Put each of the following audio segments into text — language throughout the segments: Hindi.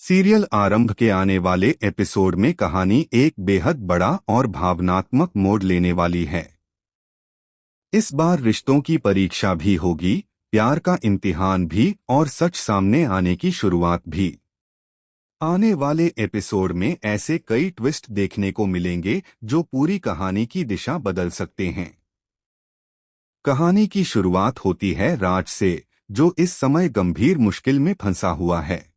सीरियल आरंभ के आने वाले एपिसोड में कहानी एक बेहद बड़ा और भावनात्मक मोड़ लेने वाली है। इस बार रिश्तों की परीक्षा भी होगी, प्यार का इम्तिहान भी और सच सामने आने की शुरुआत भी। आने वाले एपिसोड में ऐसे कई ट्विस्ट देखने को मिलेंगे जो पूरी कहानी की दिशा बदल सकते हैं। कहानी की शुरुआत होती है राज से, जो इस समय गंभीर मुश्किल में फंसा हुआ है।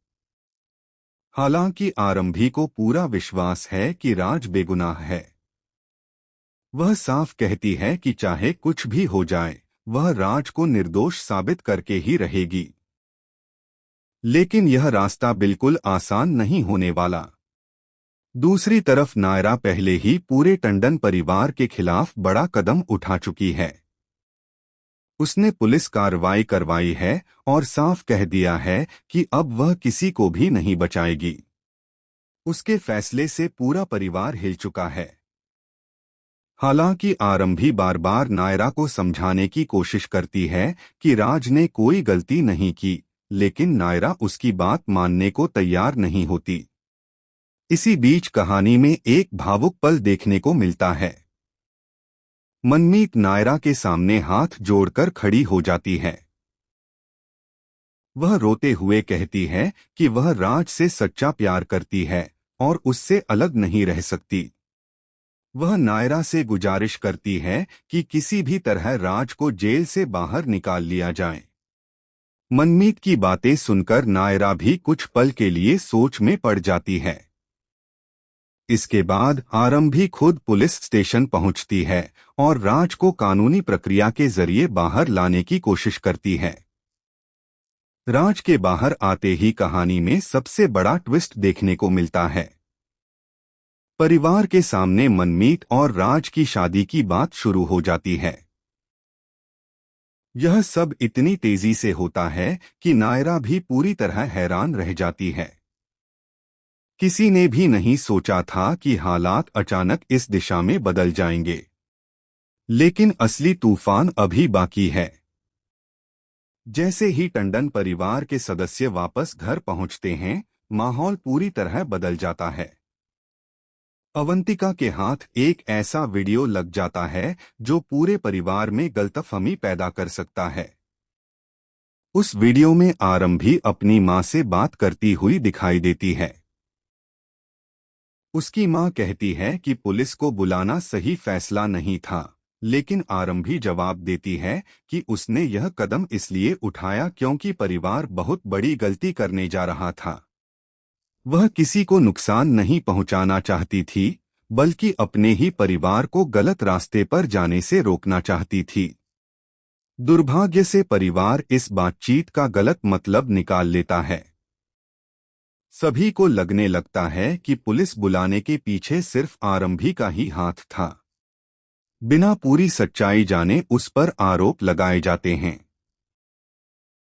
हालांकि आरंभी को पूरा विश्वास है कि राज बेगुनाह है। वह साफ कहती है कि चाहे कुछ भी हो जाए, वह राज को निर्दोष साबित करके ही रहेगी। लेकिन यह रास्ता बिल्कुल आसान नहीं होने वाला। दूसरी तरफ नायरा पहले ही पूरे टंडन परिवार के खिलाफ बड़ा कदम उठा चुकी है। उसने पुलिस कार्रवाई करवाई है और साफ कह दिया है कि अब वह किसी को भी नहीं बचाएगी। उसके फैसले से पूरा परिवार हिल चुका है। हालांकि आरंभी बार बार नायरा को समझाने की कोशिश करती है कि राज ने कोई गलती नहीं की, लेकिन नायरा उसकी बात मानने को तैयार नहीं होती। इसी बीच कहानी में एक भावुक पल देखने को मिलता है। मनमीत नायरा के सामने हाथ जोड़कर खड़ी हो जाती है। वह रोते हुए कहती है कि वह राज से सच्चा प्यार करती है और उससे अलग नहीं रह सकती। वह नायरा से गुजारिश करती है कि किसी भी तरह राज को जेल से बाहर निकाल लिया जाए। मनमीत की बातें सुनकर नायरा भी कुछ पल के लिए सोच में पड़ जाती है। इसके बाद आरंभी खुद पुलिस स्टेशन पहुंचती है और राज को कानूनी प्रक्रिया के जरिए बाहर लाने की कोशिश करती है। राज के बाहर आते ही कहानी में सबसे बड़ा ट्विस्ट देखने को मिलता है। परिवार के सामने मनमीत और राज की शादी की बात शुरू हो जाती है। यह सब इतनी तेजी से होता है कि नायरा भी पूरी तरह हैरान रह जाती है। किसी ने भी नहीं सोचा था कि हालात अचानक इस दिशा में बदल जाएंगे। लेकिन असली तूफान अभी बाकी है। जैसे ही टंडन परिवार के सदस्य वापस घर पहुंचते हैं, माहौल पूरी तरह बदल जाता है। अवंतिका के हाथ एक ऐसा वीडियो लग जाता है जो पूरे परिवार में गलतफहमी पैदा कर सकता है। उस वीडियो में आरंभी अपनी मां से बात करती हुई दिखाई देती है। उसकी मां कहती है कि पुलिस को बुलाना सही फैसला नहीं था, लेकिन आरंभी जवाब देती है कि उसने यह कदम इसलिए उठाया क्योंकि परिवार बहुत बड़ी गलती करने जा रहा था। वह किसी को नुकसान नहीं पहुंचाना चाहती थी, बल्कि अपने ही परिवार को गलत रास्ते पर जाने से रोकना चाहती थी। दुर्भाग्य से परिवार इस बातचीत का गलत मतलब निकाल लेता है। सभी को लगने लगता है कि पुलिस बुलाने के पीछे सिर्फ आरंभी का ही हाथ था। बिना पूरी सच्चाई जाने उस पर आरोप लगाए जाते हैं।